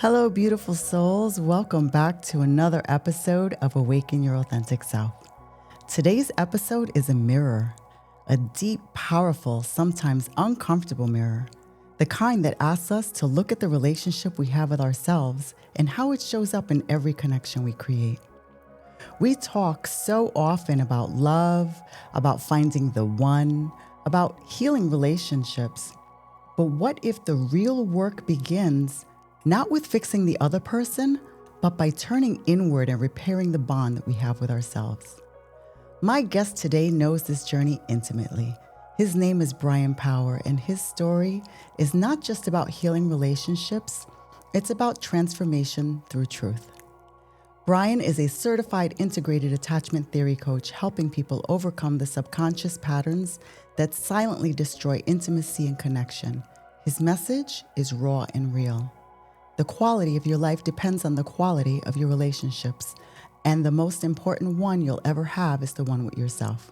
Hello, beautiful souls. Welcome back to another episode of Awaken Your Authentic Self. Today's episode is a mirror, a deep, powerful, sometimes uncomfortable mirror, the kind that asks us to look at the relationship we have with ourselves and how it shows up in every connection we create. We talk so often about love, about finding the one, about healing relationships. But what if the real work begins not with fixing the other person, but by turning inward and repairing the bond that we have with ourselves? My guest today knows this journey intimately. His name is Bryan Power, and his story is not just about healing relationships, it's about transformation through truth. Bryan is a certified integrated attachment theory coach, helping people overcome the subconscious patterns that silently destroy intimacy and connection. His message is raw and real. The quality of your life depends on the quality of your relationships, and the most important one you'll ever have is the one with yourself.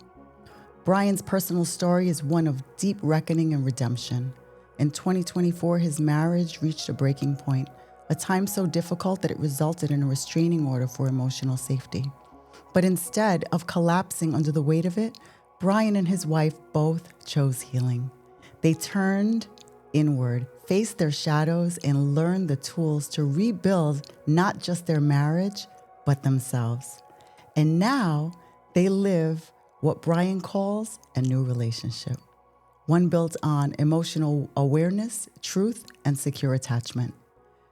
Bryan's personal story is one of deep reckoning and redemption. In 2024, his marriage reached a breaking point, a time so difficult that it resulted in a restraining order for emotional safety. But instead of collapsing under the weight of it, Bryan and his wife both chose healing. They turned inward, faced their shadows, and learned the tools to rebuild not just their marriage, but themselves. And now they live what Bryan calls a new relationship, one built on emotional awareness, truth, and secure attachment.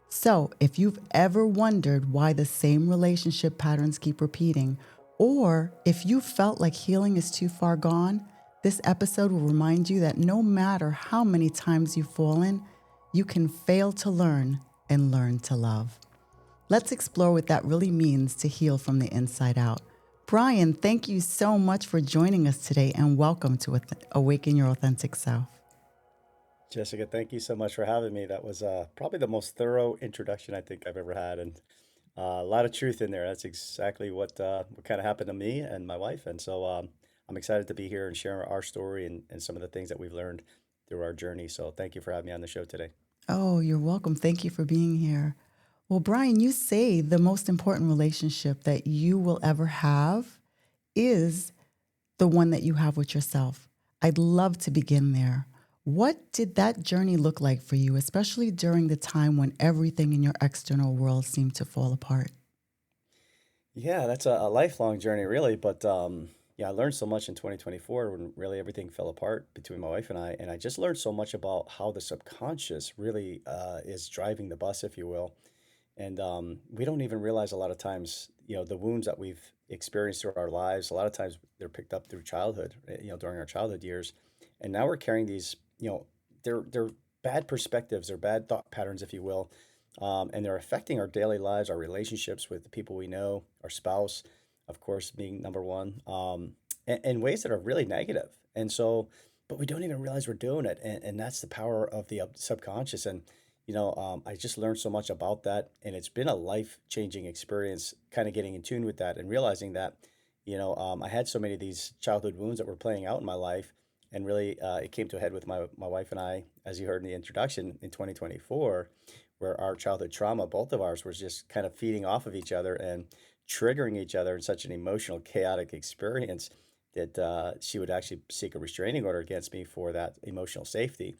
So, if you've ever wondered why the same relationship patterns keep repeating, or if you felt like healing is too far gone, this episode will remind you that no matter how many times you've fallen, you can fail to learn and learn to love. Let's explore what that really means to heal from the inside out. Bryan, thank you so much for joining us today, and welcome to Awaken Your Authentic Self. Jessica, thank you so much for having me. That was probably the most thorough introduction I think I've ever had, and a lot of truth in there. That's exactly what kind of happened to me and my wife, and so I'm excited to be here and share our story and some of the things that we've learned through our journey. So thank you for having me on the show today. Oh, you're welcome. Thank you for being here. Well, Bryan, you say the most important relationship that you will ever have is the one that you have with yourself. I'd love to begin there. What did that journey look like for you, especially during the time when everything in your external world seemed to fall apart? Yeah, that's a lifelong journey, really. But yeah, I learned so much in 2024 when really everything fell apart between my wife and I. And I just learned so much about how the subconscious really is driving the bus, if you will. And we don't even realize a lot of times, the wounds that we've experienced through our lives, a lot of times they're picked up through childhood, during our childhood years. And now we're carrying these, they're bad perspectives, they're bad thought patterns, if you will. And they're affecting our daily lives, our relationships with the people we know, our spouse, of course, being number one, in ways that are really negative. And so, but we don't even realize we're doing it. And that's the power of the subconscious. And I just learned so much about that, and it's been a life-changing experience, kind of getting in tune with that and realizing that, I had so many of these childhood wounds that were playing out in my life, and really, it came to a head with my wife and I, as you heard in the introduction, in 2024, where our childhood trauma, both of ours, was just kind of feeding off of each other and triggering each other in such an emotional, chaotic experience that she would actually seek a restraining order against me for that emotional safety.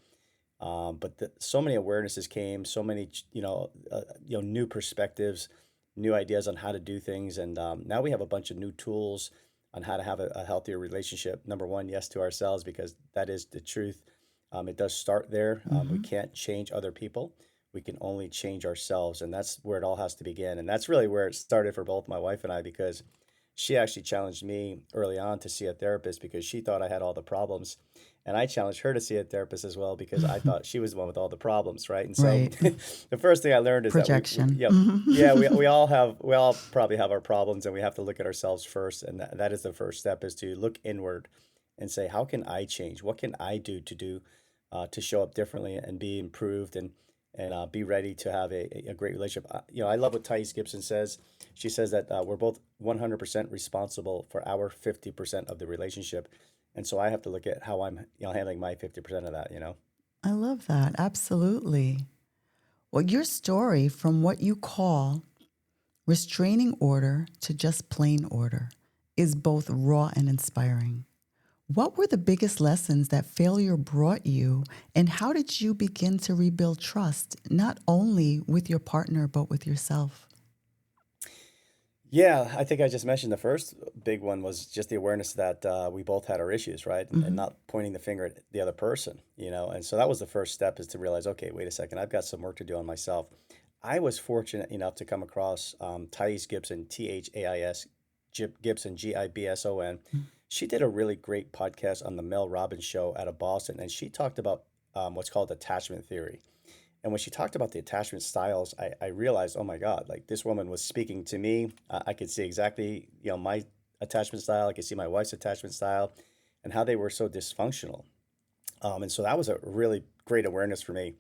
But so many awarenesses came, so many, new perspectives, new ideas on how to do things, and now we have a bunch of new tools on how to have a healthier relationship. Number one, yes, to ourselves, because that is the truth. It does start there. We Hmm. can't change other people. We can only change ourselves, and that's where it all has to begin. And that's really where it started for both my wife and I, because she actually challenged me early on to see a therapist because she thought I had all the problems. And I challenged her to see a therapist as well because I thought she was the one with all the problems, right? And so Right. the first thing I learned is that Projection. yeah, Hmm. we all probably have our problems, and we have to look at ourselves first. And that is the first step, is to look inward and say, how can I change? What can I do to show up differently and be improved and be ready to have a great relationship. I love what Thais Gibson says. She says that we're both 100% responsible for our 50% of the relationship. And so I have to look at how I'm handling my 50% of that. I love that. Absolutely. Well, your story from what you call restraining order to just plain order is both raw and inspiring. What were the biggest lessons that failure brought you, and how did you begin to rebuild trust, not only with your partner, but with yourself? Yeah, I think I just mentioned the first big one was just the awareness that we both had our issues, right? And Hmm. not pointing the finger at the other person, you know? And so that was the first step is to realize, okay, wait a second, I've got some work to do on myself. I was fortunate enough to come across Thais Gibson, Thais Gibson, Gibson. She did a really great podcast on the Mel Robbins show out of Boston, and she talked about what's called attachment theory. And when she talked about the attachment styles, I realized, oh my God, like this woman was speaking to me. I could see exactly, my attachment style. I could see my wife's attachment style and how they were so dysfunctional. And so that was a really great awareness for me.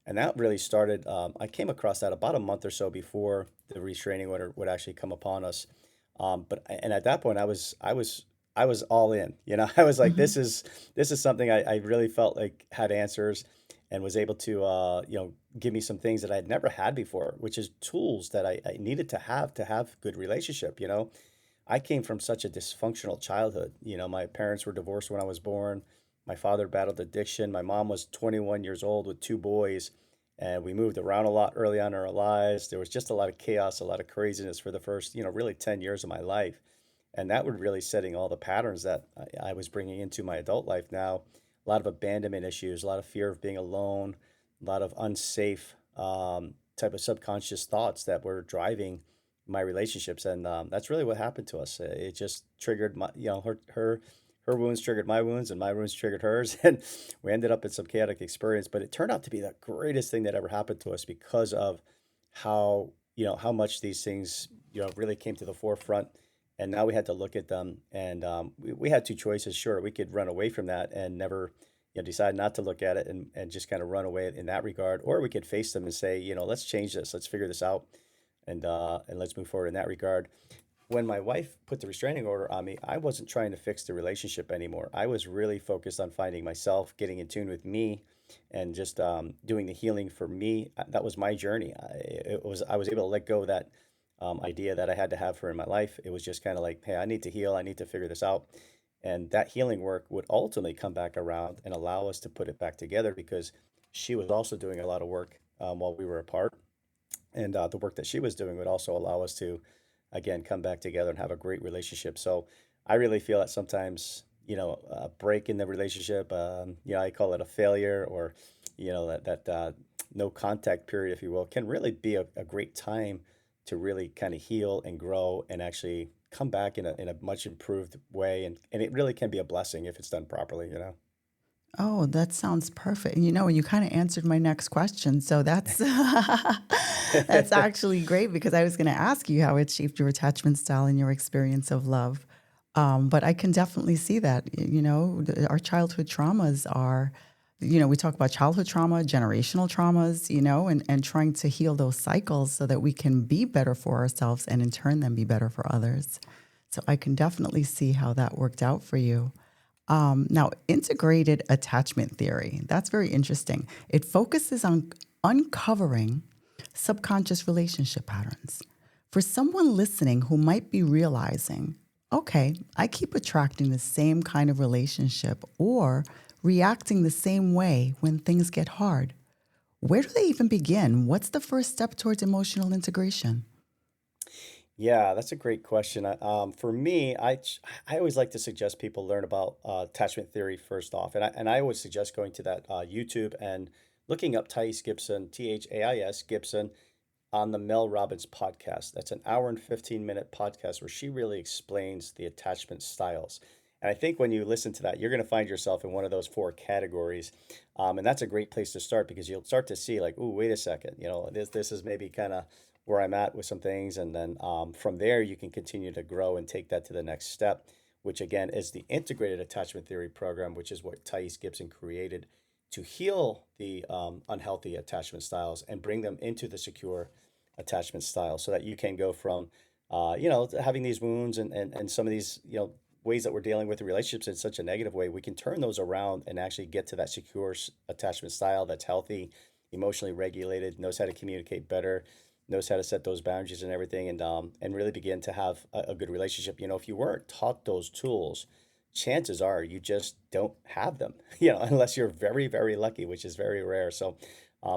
And that really started, I came across that about a month or so before the restraining order would actually come upon us. And at that point I was all in, I was like, Hmm. this is something I really felt like had answers and was able to, give me some things that I had never had before, which is tools that I needed to have good relationship. I came from such a dysfunctional childhood. My parents were divorced when I was born. My father battled addiction. My mom was 21 years old with two boys, and we moved around a lot early on in our lives. There was just a lot of chaos, a lot of craziness for the first, really 10 years of my life. And that was really setting all the patterns that I was bringing into my adult life now. A lot of abandonment issues, a lot of fear of being alone, a lot of unsafe type of subconscious thoughts that were driving my relationships, and that's really what happened to us. It just triggered her wounds triggered my wounds, and my wounds triggered hers, and we ended up in some chaotic experience. But it turned out to be the greatest thing that ever happened to us because of how much these things really came to the forefront, and now we had to look at them, and we had two choices. Sure, we could run away from that and never. Decide not to look at it and just kind of run away in that regard, or we could face them and say, let's change this, let's figure this out, and let's move forward in that regard. When my wife put the restraining order on me, I wasn't trying to fix the relationship anymore. I was really focused on finding myself, getting in tune with me, and just doing the healing for me. That was my journey. I was able to let go of that idea that I had to have her in my life. It was just kind of like, hey, I need to heal. I need to figure this out. And that healing work would ultimately come back around and allow us to put it back together because she was also doing a lot of work while we were apart. And the work that she was doing would also allow us to, again, come back together and have a great relationship. So I really feel that sometimes, a break in the relationship, I call it a failure, or, that no contact period, if you will, can really be a great time to really kind of heal and grow and actually come back in a much improved way. And it really can be a blessing if it's done properly. Oh, that sounds perfect. And you kind of answered my next question. So that's that's actually great because I was going to ask you how it shaped your attachment style and your experience of love. But I can definitely see that. Our childhood traumas are, we talk about childhood trauma, generational traumas, and trying to heal those cycles so that we can be better for ourselves and in turn then be better for others. So I can definitely see how that worked out for you. Now, integrated attachment theory, that's very interesting. It focuses on uncovering subconscious relationship patterns. For someone listening who might be realizing, okay, I keep attracting the same kind of relationship or reacting the same way when things get hard, where do they even begin? What's the first step towards emotional integration? Yeah, that's a great question. For me, I always like to suggest people learn about attachment theory first off, and I always suggest going to that YouTube and looking up Thais Gibson, Thais Gibson, on the Mel Robbins podcast. That's an hour and 15-minute podcast where she really explains the attachment styles. And I think when you listen to that, you're going to find yourself in one of those four categories, and that's a great place to start because you'll start to see like, oh, wait a second, this is maybe kind of where I'm at with some things. And then from there, you can continue to grow and take that to the next step, which again is the integrated attachment theory program, which is what Thais Gibson created to heal the unhealthy attachment styles and bring them into the secure attachment style so that you can go from, having these wounds and some of these, ways that we're dealing with the relationships in such a negative way, we can turn those around and actually get to that secure attachment style that's healthy emotionally regulated, knows how to communicate better, knows how to set those boundaries and everything, and really begin to have a good relationship. You know, if you weren't taught those tools, chances are you just don't have them, you know, unless you're very, very lucky, which is very rare. So,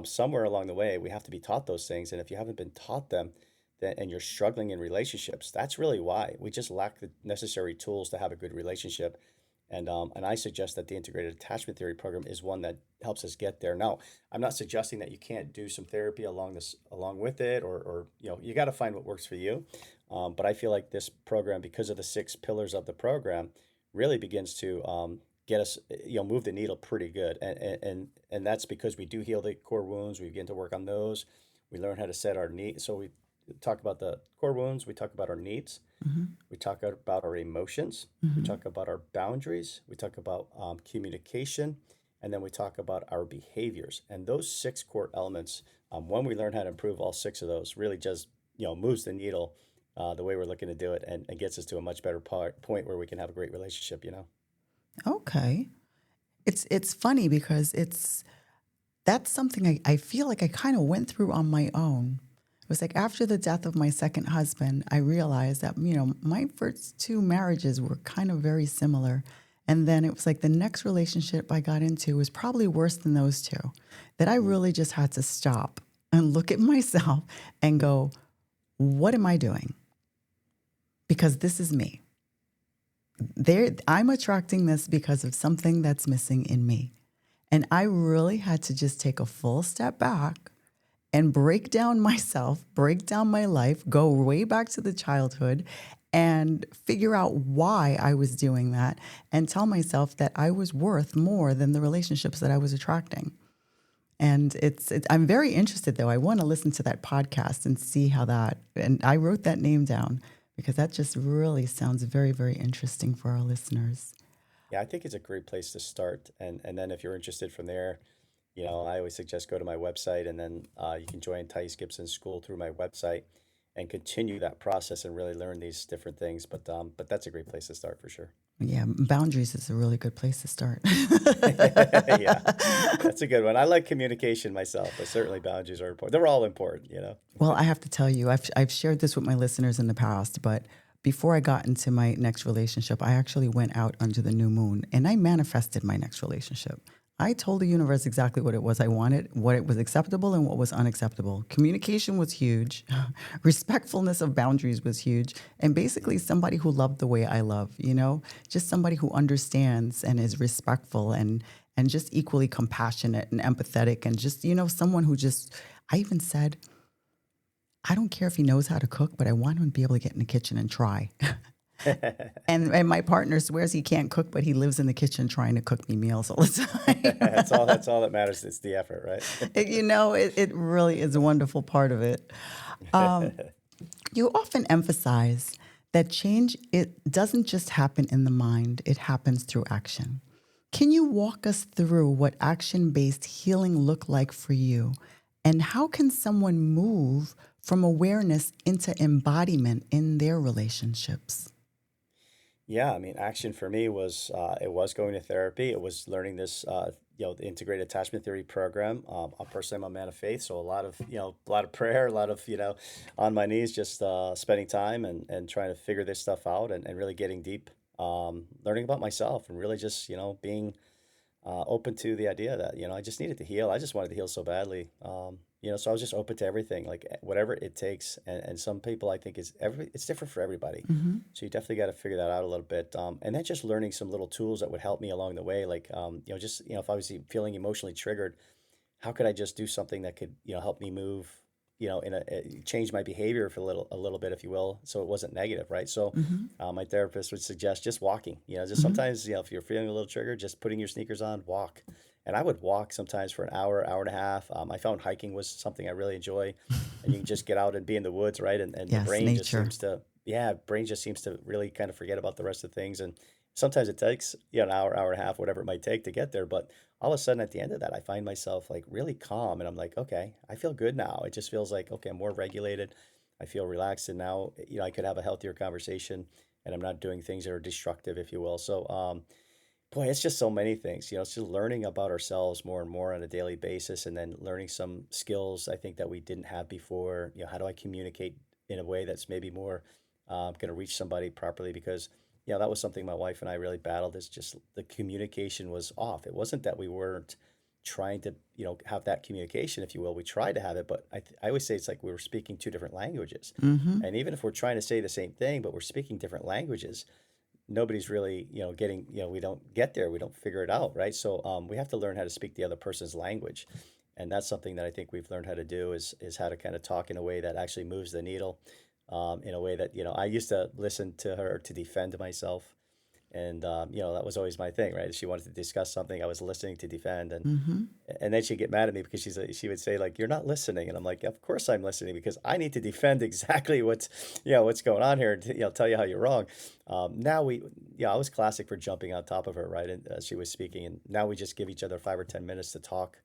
somewhere along the way, we have to be taught those things. And if you haven't been taught them, then, and you're struggling in relationships, that's really why we just lack the necessary tools to have a good relationship. And I suggest that the integrated attachment theory program is one that helps us get there. Now, I'm not suggesting that you can't do some therapy along with it, or you know, you got to find what works for you. But I feel like this program, because of the six pillars of the program, really begins to get us, you know, move the needle pretty good. And that's because we do heal the core wounds. We begin to work on those. We learn how to set our needs. So we talk about the core wounds. We talk about our needs. Mm-hmm. We talk about our emotions. We Mm-hmm. talk about our boundaries. We talk about communication. And then we talk about our behaviors. And those six core elements, when we learn how to improve all six of those, really just, you know, moves the needle the way we're looking to do it, and gets us to a much better point where we can have a great relationship, you know? Okay. It's funny because that's something I feel like I kind of went through on my own. It was like after the death of my second husband, I realized that, my first two marriages were kind of very similar. And then it was like the next relationship I got into was probably worse than those two. That I Mm. really just had to stop and look at myself and go, what am I doing? Because this is me. I'm attracting this because of something that's missing in me. And I really had to just take a full step back and break down myself, break down my life, go way back to the childhood and figure out why I was doing that and tell myself that I was worth more than the relationships that I was attracting. And I'm very interested though. I want to listen to that podcast and see how and I wrote that name down because that just really sounds very, very interesting for our listeners. Yeah, I think it's a great place to start. And then if you're interested from there, you know, I always suggest go to my website, and then you can join Thais Gibson's school through my website and continue that process and really learn these different things. But that's a great place to start for sure. Yeah, boundaries is a really good place to start. Yeah, that's a good one. I like communication myself, but certainly boundaries are important. They're all important, you know. Well, I have to tell you, I've shared this with my listeners in the past, but before I got into my next relationship, I actually went out under the new moon and I manifested my next relationship. I told the universe exactly what it was I wanted, what it was acceptable and what was unacceptable. Communication was huge. Respectfulness of boundaries was huge. And basically Mm. somebody who loved the way I love, just somebody who understands and is respectful and just equally compassionate and empathetic and just, someone who just, I even said, I don't care if he knows how to cook, but I want him to be able to get in the kitchen and try. And my partner swears he can't cook, but he lives in the kitchen trying to cook me meals all the That's all that matters. It's the effort, right? it really is a wonderful part of it. You often emphasize that change, it doesn't just happen in the mind, it happens through action. Can you walk us through what action-based healing look like for you? And how can someone move from awareness into embodiment in their relationships? Yeah, I mean, action for me was it was going to therapy. It was learning this, the integrated attachment theory program. Personally, I'm a man of faith, so a lot of prayer, a lot of on my knees, just spending time and trying to figure this stuff out, and really getting deep, learning about myself, and really just being open to the idea that I just needed to heal. I just wanted to heal so badly. So I was just open to everything, like whatever it takes. And some people, I think, it's different for everybody. Mm-hmm. So you definitely got to figure that out a little bit. And then just learning some little tools that would help me along the way, like if I was feeling emotionally triggered, how could I just do something that could help me move, change my behavior for a little bit, if you will, so it wasn't negative, right? So Mm-hmm. my therapist would suggest just walking. Just Mm-hmm. sometimes, if you're feeling a little triggered, just putting your sneakers on, walk. And I would walk sometimes for an hour, hour and a half. I found hiking was something I really enjoy, and you can just get out and be in the woods, right? And the Yes, brain just nature. seems to, yeah, brain just seems to really kind of forget about the rest of things. And sometimes it takes, an hour, hour and a half, whatever it might take to get there. But all of a sudden at the end of that, I find myself like really calm, and I'm like, okay, I feel good now. It just feels like, okay, I'm more regulated. I feel relaxed. And now, I could have a healthier conversation, and I'm not doing things that are destructive, if you will. So, Boy, it's just so many things. It's just learning about ourselves more and more on a daily basis, and then learning some skills I think that we didn't have before. How do I communicate in a way that's maybe more going to reach somebody properly? Because that was something my wife and I really battled. Is just the communication was off. It wasn't that we weren't trying to have that communication, if you will. We tried to have it, but I always say it's like we were speaking two different languages. Mm-hmm. And even if we're trying to say the same thing, but we're speaking different languages, nobody's really, getting, we don't get there. We don't figure it out, right? So we have to learn how to speak the other person's language. And that's something that I think we've learned how to do is how to kind of talk in a way that actually moves the needle, in a way that, I used to listen to her to defend myself. And that was always my thing, right? If she wanted to discuss something, I was listening to defend, Mm-hmm. and then she'd get mad at me because she would say like, "You're not listening," and I'm like, "Of course I'm listening because I need to defend exactly what's going on here, and tell you how you're wrong." Now I was classic for jumping on top of her, right? And she was speaking, and now we just give each other 5 or 10 minutes to talk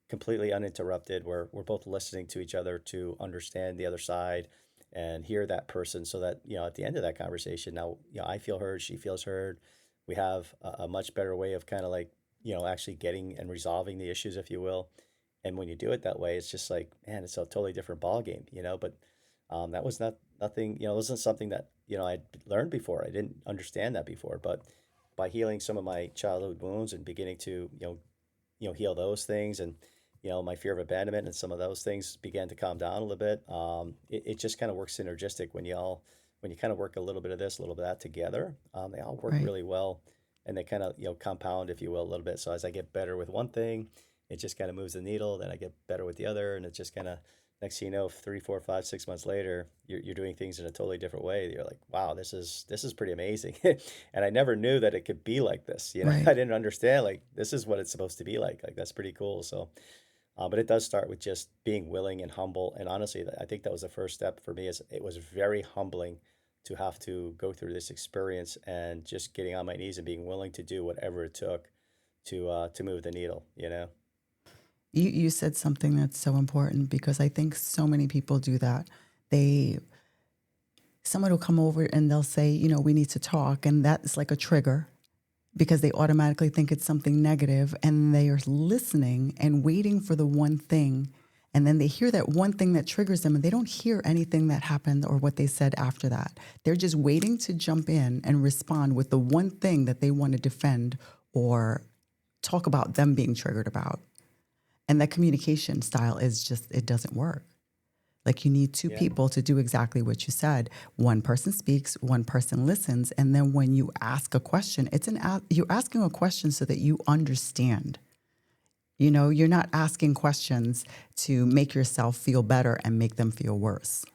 completely uninterrupted. We're both listening to each other to understand the other side and hear that person, so that at the end of that conversation, now I feel heard, she feels heard. We have a much better way of kind of like actually getting and resolving the issues, if you will. And when you do it that way, it's just like, man, it's a totally different ball game, But that was nothing, it wasn't something that I'd learned before. I didn't understand that before, but by healing some of my childhood wounds and beginning to heal those things, and my fear of abandonment and some of those things began to calm down a little bit. It just kind of works synergistic when you kind of work a little bit of this, a little bit of that together. They all work Right. really well, and they kind of compound, if you will, a little bit. So as I get better with one thing, it just kind of moves the needle. Then I get better with the other, and it just kind of, next thing you know, 3, 4, 5, 6 months later, you're doing things in a totally different way. You're like, wow, this is pretty amazing. And I never knew that it could be like this. Right. I didn't understand like this is what it's supposed to be like. Like that's pretty cool. So but it does start with just being willing and humble. And honestly, I think that was the first step for me. Is it was very humbling to have to go through this experience and just getting on my knees and being willing to do whatever it took to move the needle. You said something that's so important because I think so many people do that. They Someone will come over and they'll say, we need to talk, and that's like a trigger because they automatically think it's something negative, and they are listening and waiting for the one thing, and then they hear that one thing that triggers them, and they don't hear anything that happened or what they said after that. They're just waiting to jump in and respond with the one thing that they want to defend or talk about them being triggered about. And that communication style is just, it doesn't work. Like you need two Yeah. people to do exactly what you said. One person speaks, one person listens, and then when you ask a question, you're asking a question so that you understand. You're not asking questions to make yourself feel better and make them feel worse.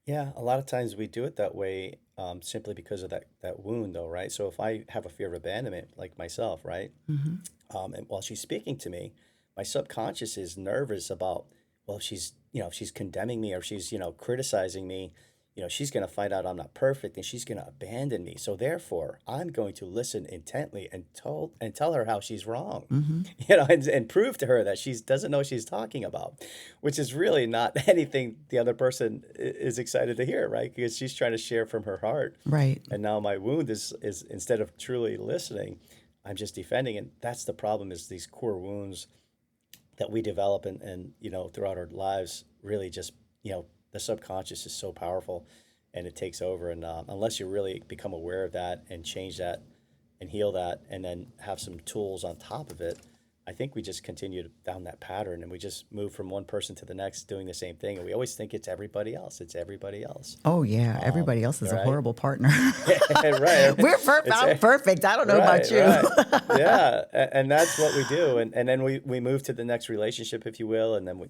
Yeah, a lot of times we do it that way, simply because of that wound, though, right? So if I have a fear of abandonment, like myself, right? Hmm. And while she's speaking to me, my subconscious is nervous about, well, if she's condemning me, or she's, criticizing me, she's going to find out I'm not perfect and she's going to abandon me. So therefore, I'm going to listen intently and tell her how she's wrong, Hmm. and prove to her that she doesn't know what she's talking about, which is really not anything the other person is excited to hear, right? Because she's trying to share from her heart. Right. And now my wound is instead of truly listening, I'm just defending. And that's the problem, is these core wounds that we develop and throughout our lives, really just the subconscious is so powerful, and it takes over. And unless you really become aware of that and change that and heal that, and then have some tools on top of it, I think we just continue down that pattern, and we just move from one person to the next doing the same thing, and we always think it's everybody else. It's everybody else. Oh, yeah. Everybody else is a Right. horrible partner. Right. We're perfect. It's I'm perfect. I don't know about right, you. right. Yeah. And that's what we do. And then we move to the next relationship, if you will. And then,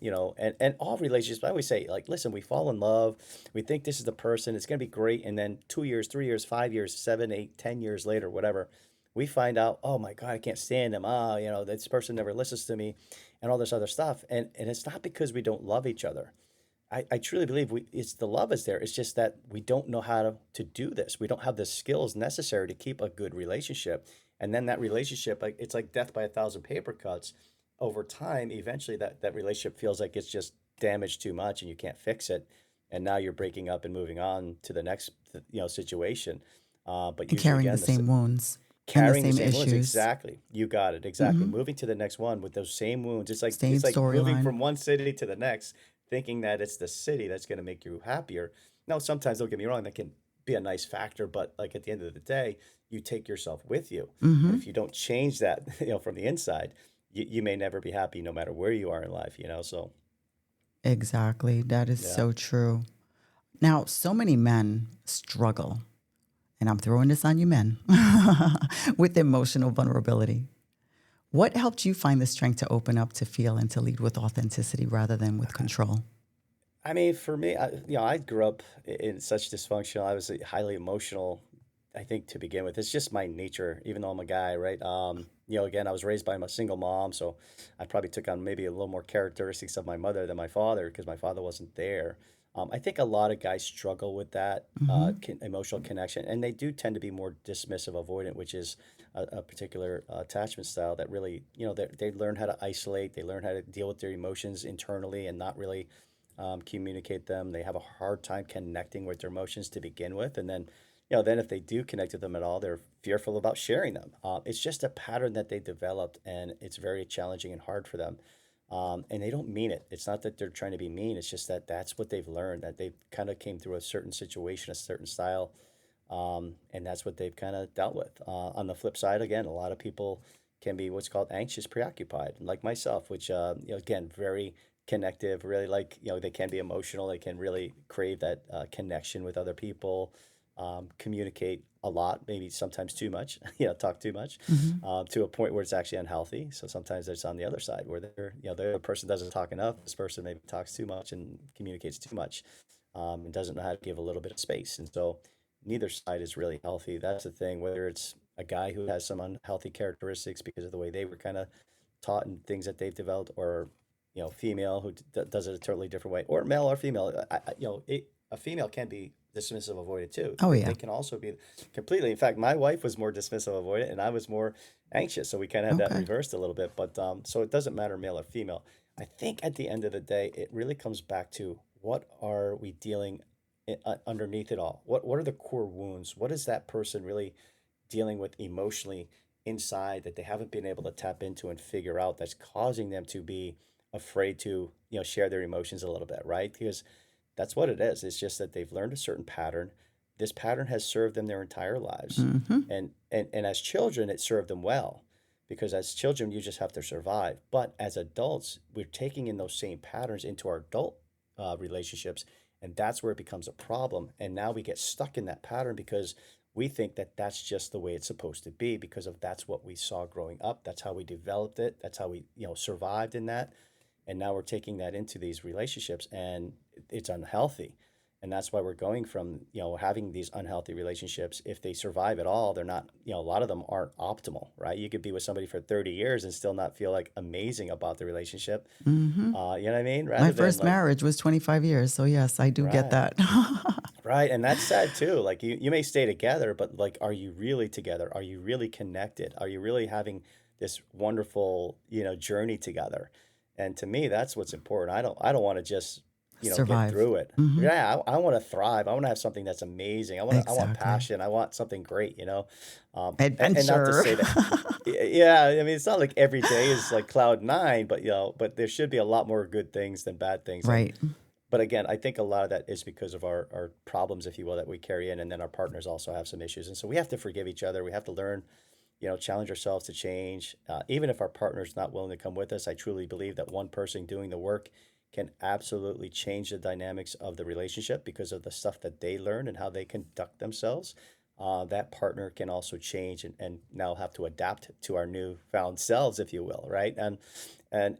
and all relationships, I always say, like, listen, we fall in love. We think this is the person. It's going to be great. And then 2 years, 3 years, 5 years, 7, 8, 10 years later, whatever, we find out, oh my God, I can't stand them. This person never listens to me, and all this other stuff. And it's not because we don't love each other. I truly believe it's the love is there. It's just that we don't know how to do this. We don't have the skills necessary to keep a good relationship. And then that relationship, like, it's like death by a thousand paper cuts. Over time, eventually that relationship feels like it's just damaged too much and you can't fix it. And now you're breaking up and moving on to the next, situation. But And usually, carrying the again, same wounds. And the Carrying the same same wounds, issues. exactly. You got it, exactly. Hmm. Moving to the next one with those same wounds. Same It's like moving storyline. from one city to the next, thinking that it's the city that's going to make you happier. Now, sometimes don't get me wrong, that can be a nice factor, but like at the end of the day, you take yourself with you. And Hmm. if you don't change that, from the inside, you may never be happy no matter where you are in life, So Exactly. That is yeah. so true. Now, so many men struggle, and I'm throwing this on you men, with emotional vulnerability. What helped you find the strength to open up, to feel, and to lead with authenticity rather than with control? I mean, for me, I grew up in such dysfunction. I was highly emotional, I think, to begin with. It's just my nature, even though I'm a guy, right? Again, I was raised by a single mom, so I probably took on maybe a little more characteristics of my mother than my father because my father wasn't there. I think a lot of guys struggle with that Hmm. emotional connection, and they do tend to be more dismissive, avoidant, which is a particular attachment style that really, they learn how to isolate, they learn how to deal with their emotions internally and not really communicate them. They have a hard time connecting with their emotions to begin with, and then, then if they do connect with them at all, they're fearful about sharing them. It's just a pattern that they developed, and it's very challenging and hard for them. And they don't mean it. It's not that they're trying to be mean. It's just that that's what they've learned. That they kind of came through a certain situation, a certain style, and that's what they've kind of dealt with. On the flip side, again, a lot of people can be what's called anxious preoccupied, like myself, which, again, very connective, really like, they can be emotional. They can really crave that connection with other people, communicate a lot, maybe sometimes too much, talk too much, Hmm. to a point where it's actually unhealthy. So sometimes it's on the other side where the other person doesn't talk enough. This person maybe talks too much and communicates too much, and doesn't know how to give a little bit of space. And so neither side is really healthy. That's the thing, whether it's a guy who has some unhealthy characteristics because of the way they were kind of taught and things that they've developed, or female who does it a totally different way, or male or female. A female can be dismissive avoidant too. Oh, They yeah. can also be completely. In fact, my wife was more dismissive avoidant, and I was more anxious. So we kind of had that Okay. reversed a little bit. But so it doesn't matter male or female. I think at the end of the day, it really comes back to what are we dealing underneath it all? What are the core wounds? What is that person really dealing with emotionally inside that they haven't been able to tap into and figure out that's causing them to be afraid to, share their emotions a little bit, right? Because that's what it is. It's just that they've learned a certain pattern. This pattern has served them their entire lives. Hmm. And as children, it served them well because as children, you just have to survive. But as adults, we're taking in those same patterns into our adult relationships. And that's where it becomes a problem. And now we get stuck in that pattern because we think that that's just the way it's supposed to be because of that's what we saw growing up. That's how we developed it. That's how we, survived in that. And now we're taking that into these relationships and it's unhealthy. And that's why we're going from, having these unhealthy relationships. If they survive at all, they're not, a lot of them aren't optimal, right? You could be with somebody for 30 years and still not feel like amazing about the relationship. Hmm. You know what I mean? My Rather than first like, marriage was 25 years. So, yes, I do get right. that. Right, and that's sad too. Like you may stay together, but like, are you really together? Are you really connected? Are you really having this wonderful, journey together? And to me, that's what's important. I don't want to just, get Survive. through it. Hmm. Yeah, I want to thrive. I want to have something that's amazing. I want Exactly. passion. I want something great. And not to Adventure. say that, yeah, I mean, it's not like every day is like cloud nine, but but there should be a lot more good things than bad things. And Right. but again, I think a lot of that is because of our problems, if you will, that we carry in, and then our partners also have some issues, and so we have to forgive each other. We have to learn, challenge ourselves to change. Even if our partner's not willing to come with us, I truly believe that one person doing the work can absolutely change the dynamics of the relationship because of the stuff that they learn and how they conduct themselves. That partner can also change and now have to adapt to our newfound selves, if you will, right? And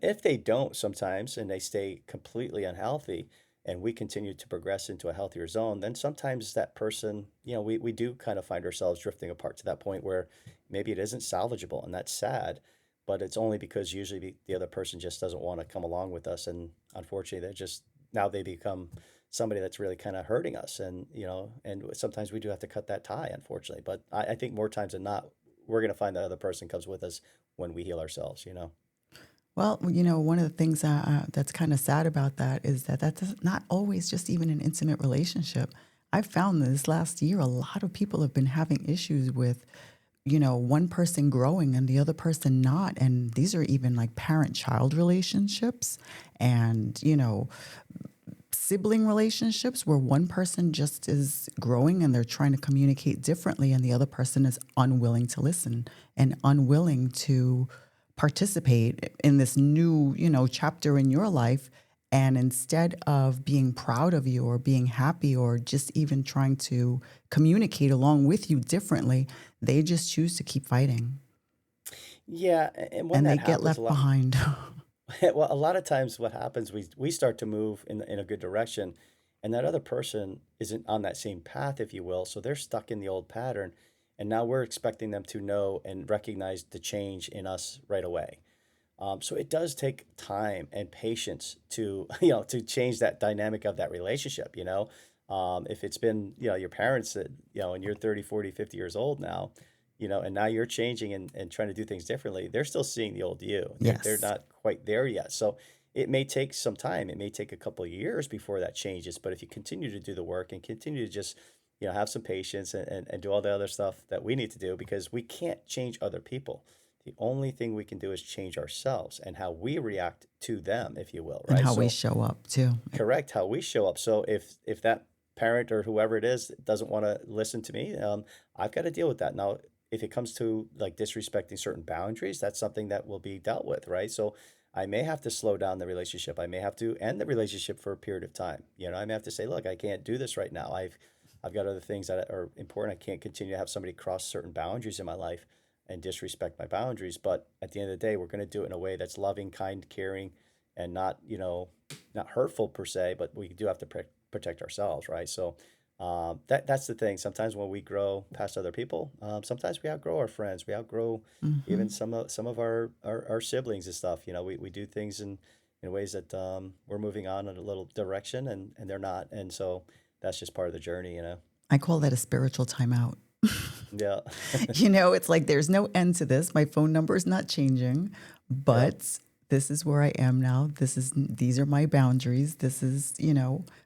if they don't sometimes and they stay completely unhealthy and we continue to progress into a healthier zone, then sometimes that person, we do kind of find ourselves drifting apart to that point where maybe it isn't salvageable and that's sad, but it's only because usually the other person just doesn't want to come along with us. And unfortunately, they're just now they become somebody that's really kind of hurting us. And, and sometimes we do have to cut that tie, unfortunately. But I think more times than not, we're going to find that other person comes with us when we heal ourselves. Well, one of the things that's kind of sad about that is that that's not always just even an intimate relationship. I've found this last year, a lot of people have been having issues with one person growing and the other person not. And these are even like parent-child relationships and, sibling relationships where one person just is growing and they're trying to communicate differently and the other person is unwilling to listen and unwilling to participate in this new, chapter in your life. And instead of being proud of you or being happy or just even trying to communicate along with you differently, they just choose to keep fighting Yeah, and when and they that get happens, a left lot behind. well, a lot of times what happens, we start to move in a good direction, and that other person isn't on that same path, if you will, so they're stuck in the old pattern, and now we're expecting them to know and recognize the change in us right away. So it does take time and patience to, to change that dynamic of that relationship, if it's been, your parents that, and you're 30, 40, 50 years old now, and now you're changing and trying to do things differently, they're still seeing the old you. They're Yes. not quite there yet. So it may take some time. It may take a couple of years before that changes. But if you continue to do the work and continue to just, have some patience and do all the other stuff that we need to do, because we can't change other people. The only thing we can do is change ourselves and how we react to them, if you will, And right? how we So show up too. correct how we show up. So if that parent or whoever it is doesn't want to listen to me, I've got to deal with that. Now, if it comes to like disrespecting certain boundaries, that's something that will be dealt with, right? So I may have to slow down the relationship. I may have to end the relationship for a period of time. I may have to say, look, I can't do this right now. I've got other things that are important. I can't continue to have somebody cross certain boundaries in my life and disrespect my boundaries. But at the end of the day, we're going to do it in a way that's loving, kind, caring, and not, not hurtful per se, but we do have to protect ourselves, right? So that's the thing. Sometimes when we grow past other people, sometimes we outgrow our friends, we outgrow even Hmm. some of our siblings and stuff. We do things in ways that we're moving on in a little direction, and they're not, and so that's just part of the journey. I call that a spiritual timeout. Yeah, It's like there's no end to this. My phone number is not changing, yep, but this is where I am now. These are my boundaries. This is,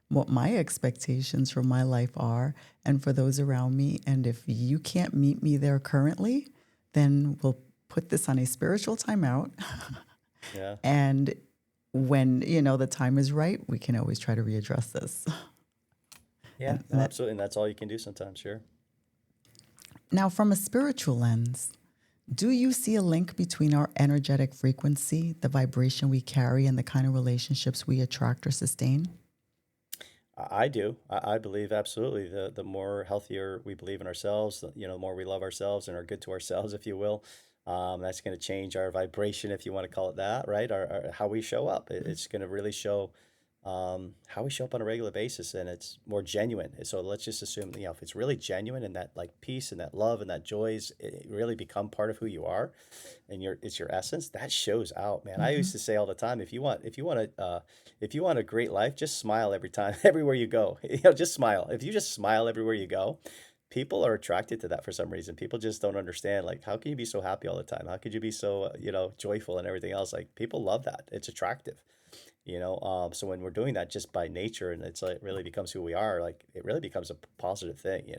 what my expectations for my life are and for those around me. And if you can't meet me there currently, then we'll put this on a spiritual timeout. yeah, And when, the time is right, we can always try to readdress this. yeah, And no, that, absolutely, and that's all you can do sometimes. Sure. now, from a spiritual lens, do you see a link between our energetic frequency, the vibration we carry, and the kind of relationships we attract or sustain? I do. I believe absolutely. The more healthier we believe in ourselves, the more we love ourselves and are good to ourselves, if you will. That's going to change our vibration, if you want to call it that, right? Our how we show up. It's going to really show how we show up on a regular basis, and it's more genuine. So let's just assume, if it's really genuine and that like peace and that love and that joy is it really become part of who you are, and it's your essence that shows out, man. I Hmm. used to say all the time, if you want a great life, just smile every time, everywhere you go. Just smile. If you just smile everywhere you go, people are attracted to that for some reason. People just don't understand, like, how can you be so happy all the time? How could you be so, joyful and everything else? Like, people love that. It's attractive, so when we're doing that just by nature, and it's like really becomes who we are, like it really becomes a positive thing.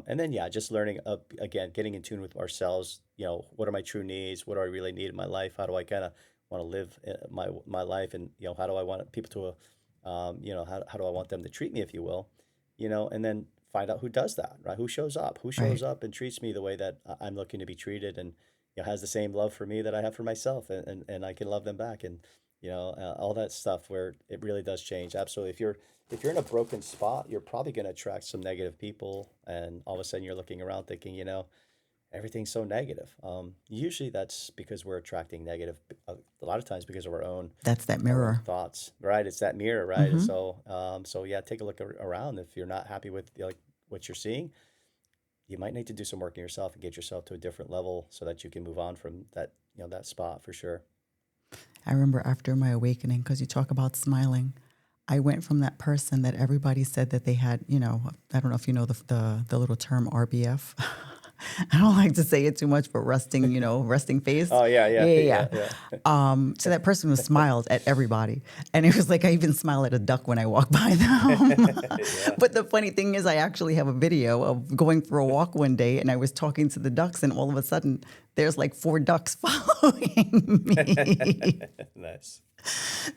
And then, yeah, just learning again, getting in tune with ourselves. What are my true needs? What do I really need in my life? How do I kind of want to live my life? And how do I want people to how do I want them to treat me, if you will? And then find out who does that, right? Who Right. shows up and treats me the way that I'm looking to be treated, and has the same love for me that I have for myself, and I can love them back, and all that stuff, where it really does change. Absolutely. If you're in a broken spot, you're probably going to attract some negative people, and all of a sudden you're looking around thinking, everything's so negative. Usually that's because we're attracting negative a lot of times because of That's that our own mirror. thoughts, right? It's that mirror, right? And Hmm. so yeah, take a look around. If you're not happy with like what you're seeing, you might need to do some work in yourself and get yourself to a different level so that you can move on from that spot for sure. I remember after my awakening, because you talk about smiling, I went from that person that everybody said that they had, I don't know if you know the little term RBF. I don't like to say it too much, but resting, resting face. Oh yeah, Yeah, yeah, yeah, yeah, yeah. yeah. So that person was smiled at everybody. And it was like I even smile at a duck when I walk by them. Yeah. But the funny thing is I actually have a video of going for a walk one day and I was talking to the ducks and all of a sudden there's like 4 ducks following me. Nice.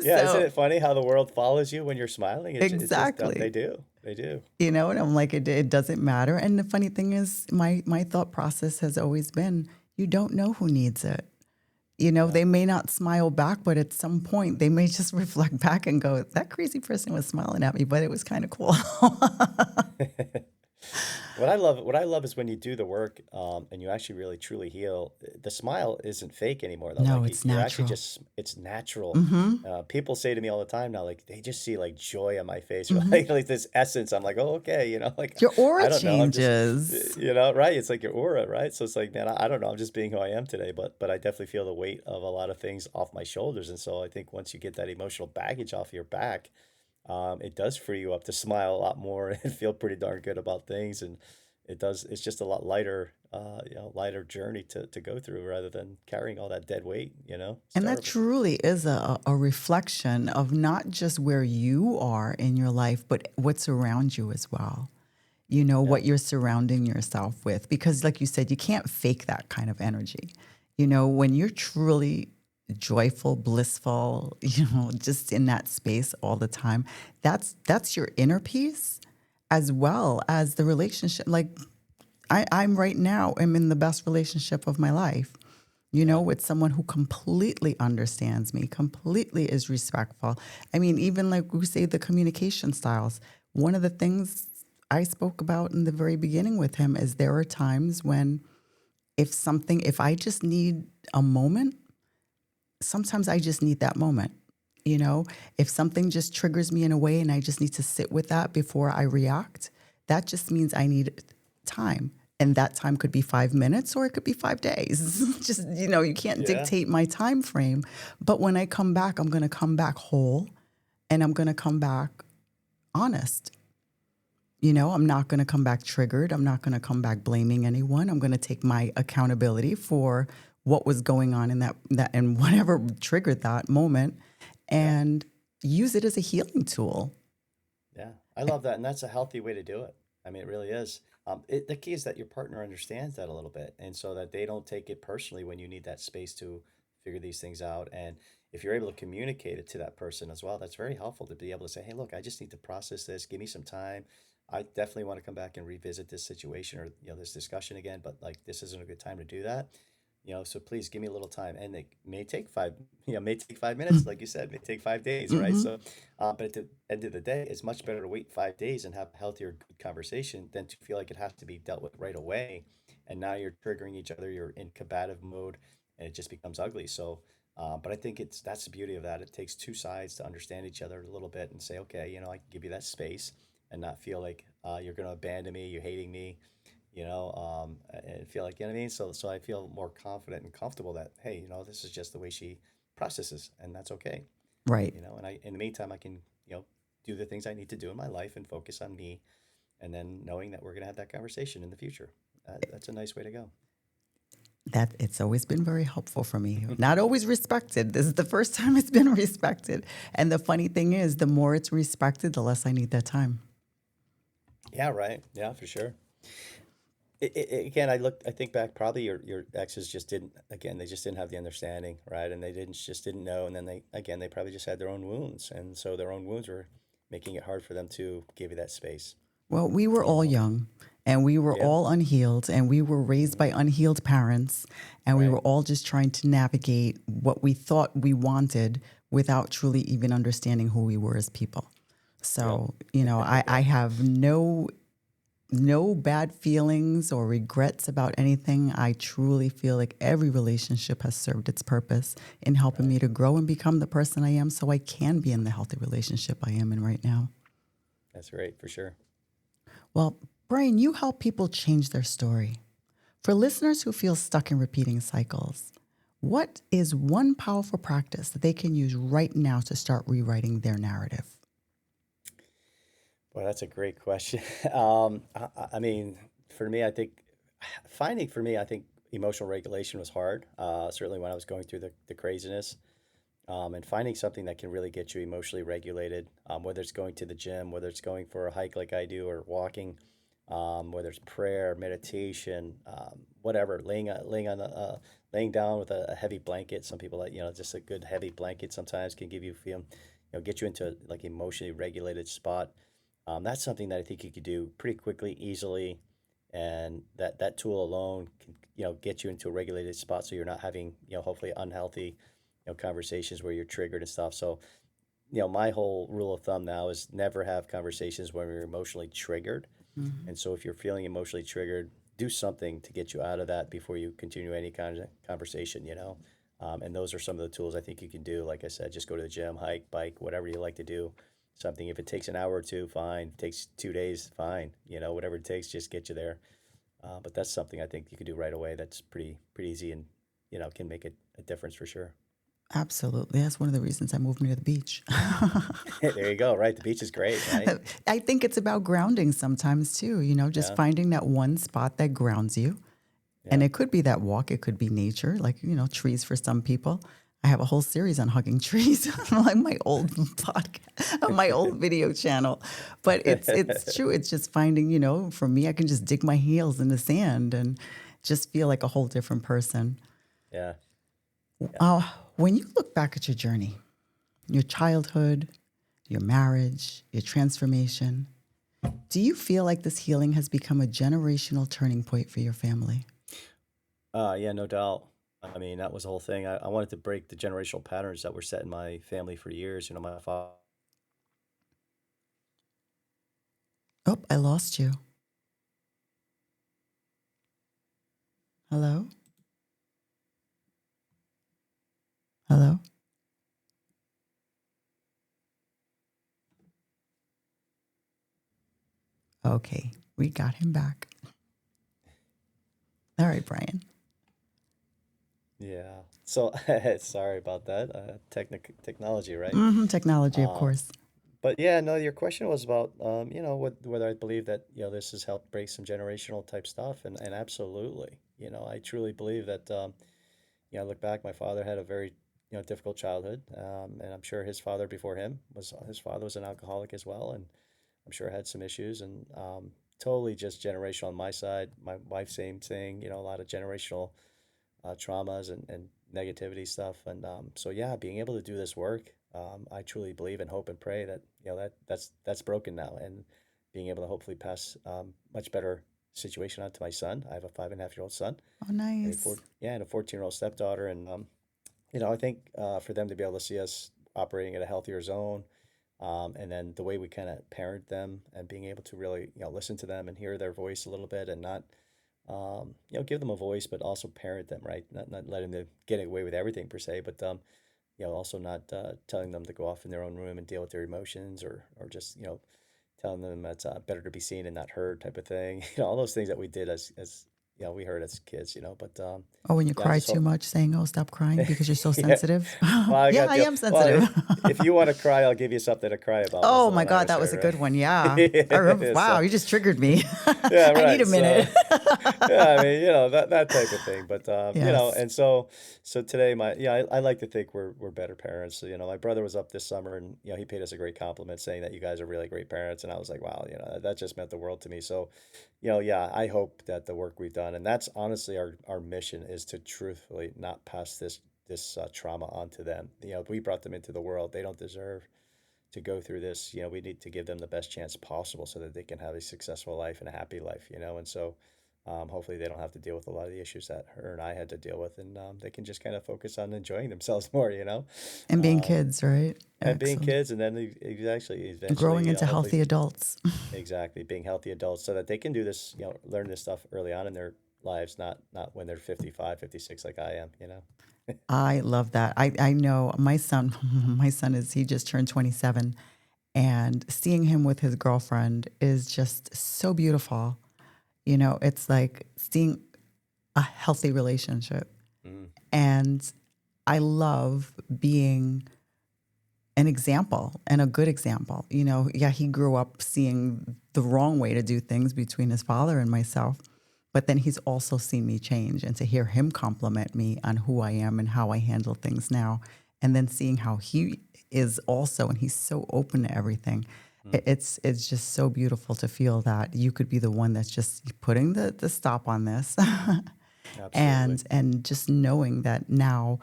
Yeah, isn't So it funny how the world follows you when you're smiling? It just they exactly. do. They do. And I'm like, it doesn't matter. And the funny thing is, my thought process has always been, you don't know who needs it. Yeah. They may not smile back, but at some point they may just reflect back and go, that crazy person was smiling at me, but it was kind of cool. What I love is when you do the work, and you actually really truly heal. The smile isn't fake anymore, though. No, Like it's you're actually natural. just, it's natural. Hmm. People say to me all the time now, like they just see like joy on my face, or Hmm. like this essence. I'm like, oh, okay, like Your aura I don't know. I'm just, changes. right? It's like your aura, right? So it's like, man, I don't know. I'm just being who I am today, but I definitely feel the weight of a lot of things off my shoulders, and so I think once you get that emotional baggage off your back, it does free you up to smile a lot more and feel pretty darn good about things. And it's just a lot lighter, lighter journey to go through rather than carrying all that dead weight, It's And that terrible. truly is a reflection of not just where you are in your life, but what's around you as well. Yeah. What you're surrounding yourself with. Because, like you said, you can't fake that kind of energy. When you're truly joyful, blissful, just in that space all the time, that's your inner peace as well as the relationship. Like I'm right now, I'm in the best relationship of my life, Yeah. with someone who completely understands me, completely is respectful. I mean, even like we say the communication styles, one of the things I spoke about in the very beginning with him is there are times when if I just need a moment, sometimes I just need that moment. If something just triggers me in a way and I just need to sit with that before I react, that just means I need time. And that time could be 5 minutes or it could be 5 days. Just, you can't Yeah. dictate my time frame. But when I come back, I'm going to come back whole and I'm going to come back honest. I'm not going to come back triggered. I'm not going to come back blaming anyone. I'm going to take my accountability for what was going on in that and whatever triggered that moment Yeah. and use it as a healing tool. Yeah. I love that. And that's a healthy way to do it. I mean, it really is. The key is that your partner understands that a little bit, and so that they don't take it personally when you need that space to figure these things out. And if you're able to communicate it to that person as well, that's very helpful to be able to say, hey, look, I just need to process this. Give me some time. I definitely want to come back and revisit this situation, or this discussion again, but like this isn't a good time to do that. So please give me a little time. And it may take may take 5 minutes, like you said, may take 5 days, right? Mm-hmm. So but at the end of the day, it's much better to wait 5 days and have a healthier, good conversation than to feel like it has to be dealt with right away. And now you're triggering each other, you're in combative mode, and it just becomes ugly. So, but I think that's the beauty of that. It takes two sides to understand each other a little bit and say, okay, I can give you that space and not feel like you're going to abandon me, you're hating me, and feel like, what I mean? So I feel more confident and comfortable that, hey, this is just the way she processes, and that's okay. Right. And in the meantime, I can, do the things I need to do in my life and focus on me, and then knowing that we're going to have that conversation in the future. That's a nice way to go. That it's always been very helpful for me. Not always respected. This is the first time it's been respected. And the funny thing is, the more it's respected, the less I need that time. Yeah, right. Yeah, for sure. Again, I think back, probably your exes just didn't, again, they just didn't have the understanding, right? And they just didn't know. And then they probably just had their own wounds. And so their own wounds were making it hard for them to give you that space, Well, we were you all know? young and we were Yeah. all unhealed and we were raised Hmm. by unhealed parents and we were Right. all just trying to navigate what we thought we wanted without truly even understanding who we were as people. Yep. So, I Yep. have no bad feelings or regrets about anything. I truly feel like every relationship has served its purpose in helping Right. me to grow and become the person I am so I can be in the healthy relationship I am in right now. That's great for sure. Well, Brian, you help people change their story. For listeners who feel stuck in repeating cycles, what is one powerful practice that they can use right now to start rewriting their narrative? Well, that's a great question. I mean, for me, I think Finding for me, I think emotional regulation was hard. Certainly when I was going through the craziness, and finding something that can really get you emotionally regulated, whether it's going to the gym, whether it's going for a hike like I do, or walking, whether it's prayer, meditation, whatever, laying down with a heavy blanket. Some people like, just a good heavy blanket sometimes can give you feel, get you into like emotionally regulated spot. That's something that I think you could do pretty quickly, easily, and that tool alone can get you into a regulated spot, so you're not having hopefully unhealthy conversations where you're triggered and stuff. So my whole rule of thumb now is never have conversations when you're emotionally triggered. Mhm. And so if you're feeling emotionally triggered, do something to get you out of that before you continue any kind of conversation. And those are some of the tools I think you can do. Like I said, just go to the gym, hike, bike, whatever you like to do. Something, if it takes an hour or two, fine. If it takes 2 days, fine. Whatever it takes, just get you there. But that's something I think you can do right away. That's pretty easy, and can make a difference for sure. Absolutely. That's one of the reasons I moved near the beach. There you go. Right, the beach is great, right? I think it's about grounding sometimes too, just Yeah, finding that one spot that grounds you. And yeah. it could be that walk, it could be nature, like, trees for some people. I have a whole series on hugging trees, like my old podcast, my old video channel. But it's true. It's just finding, for me, I can just dig my heels in the sand and just feel like a whole different person. Yeah, yeah. Uh, when you look back at your journey, your childhood, your marriage, your transformation, do you feel like this healing has become a generational turning point for your family? Yeah, no doubt. I mean, that was the whole thing. I wanted to break the generational patterns that were set in my family for years. My father. Oh, I lost you. Hello? Hello? Okay, we got him back. All right, Bryan. Yeah. So sorry about that. Technology, right? Technology, of Um, course. but yeah, no, your question was about, whether I believe that, this has helped break some generational type stuff, and absolutely, I truly believe that, I look back, my father had a very, difficult childhood, and I'm sure his father was an alcoholic as well, and I'm sure had some issues, and totally just generational on my side. My wife, same thing, a lot of generational traumas and negativity stuff. And so, yeah, being able to do this work, I truly believe and hope and pray that that's broken now, and being able to hopefully pass much better situation on to my son. I have a 5.5-year-old son Oh, and nice. a 14-year-old stepdaughter, and I think for them to be able to see us operating at a healthier zone. And then the way we kind of parent them, and being able to really, listen to them and hear their voice a little bit, and not give them a voice, but also parent them, right? Not letting them get away with everything per se, but also not telling them to go off in their own room and deal with their emotions, or just telling them it's better to be seen and not heard, type of thing. All those things that we did as we heard as kids. But Oh, when you yeah, I cry just too hope. much, saying, oh, stop crying because you're so Yeah. sensitive. Well, I Yeah, got I you. am Well, sensitive. if you want to cry, I'll give you something to cry about, was Oh the my one I God, always that was a heard, good one. Yeah. right? I remember. Wow, So, you just triggered me. yeah, I need right. a minute. So, yeah, I mean, that type of thing. But Yes. and so today, I like to think we're better parents. So, my brother was up this summer, and he paid us a great compliment, saying that you guys are really great parents, and I was like, wow, that just meant the world to me. So, yeah, I hope that the work we've done, and that's honestly our mission, is to truthfully not pass this trauma onto them. We brought them into the world. They don't deserve to go through this. We need to give them the best chance possible, so that they can have a successful life and a happy life. And so hopefully they don't have to deal with a lot of the issues that her and I had to deal with, and they can just kind of focus on enjoying themselves more. And being Um, kids, right? and being Excellent. kids, and then eventually, Growing into hopefully, healthy adults. exactly, being healthy adults, so that they can do this, learn this stuff early on in their lives, not when they're 55, 56, like I am. I love that. I know my son, he just turned 27, and seeing him with his girlfriend is just so beautiful. It's like seeing a healthy relationship. Mm, And I love being an example and a good example. Yeah, he grew up seeing the wrong way to do things between his father and myself. But then he's also seen me change, and to hear him compliment me on who I am and how I handle things now, and then seeing how he is also, and he's so open to everything. Mm, It's just so beautiful to feel that you could be the one that's just putting the stop on this, absolutely. and just knowing that now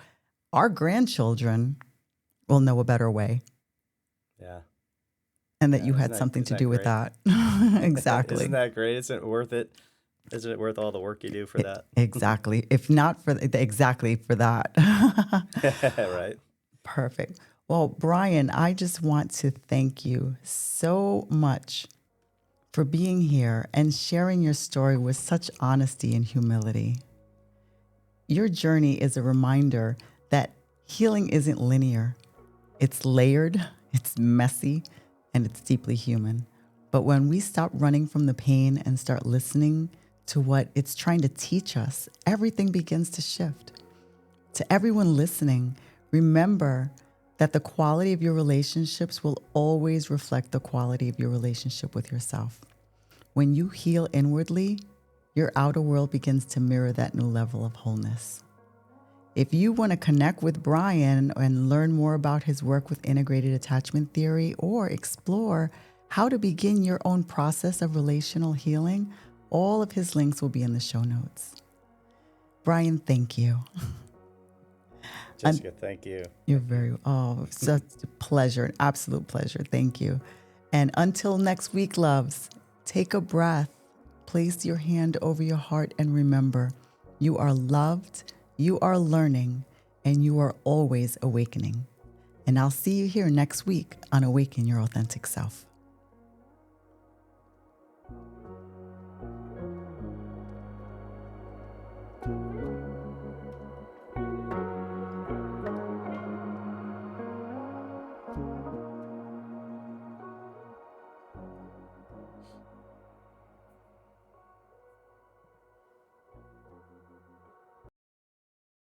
our grandchildren will know a better way, Yeah. and that Yeah. you had something Isn't to that do with great? that. Isn't Exactly. that great? Isn't it worth it? Isn't it worth all the work you do for that? Exactly. If not for exactly for that. Right. Perfect. Well, Bryan, I just want to thank you so much for being here and sharing your story with such honesty and humility. Your journey is a reminder that healing isn't linear. It's layered, it's messy, and it's deeply human. But when we stop running from the pain and start listening to what it's trying to teach us, everything begins to shift. To everyone listening, remember that the quality of your relationships will always reflect the quality of your relationship with yourself. When you heal inwardly, your outer world begins to mirror that new level of wholeness. If you want to connect with Bryan and learn more about his work with integrated attachment theory or explore how to begin your own process of relational healing, all of his links will be in the show notes. Bryan, thank you. And Jessica, thank you. you're Thank you. very, oh, such a pleasure, an absolute pleasure. Thank you. And until next week, loves, take a breath, place your hand over your heart, and remember, you are loved, you are learning, and you are always awakening. And I'll see you here next week on Awaken Your Authentic Self.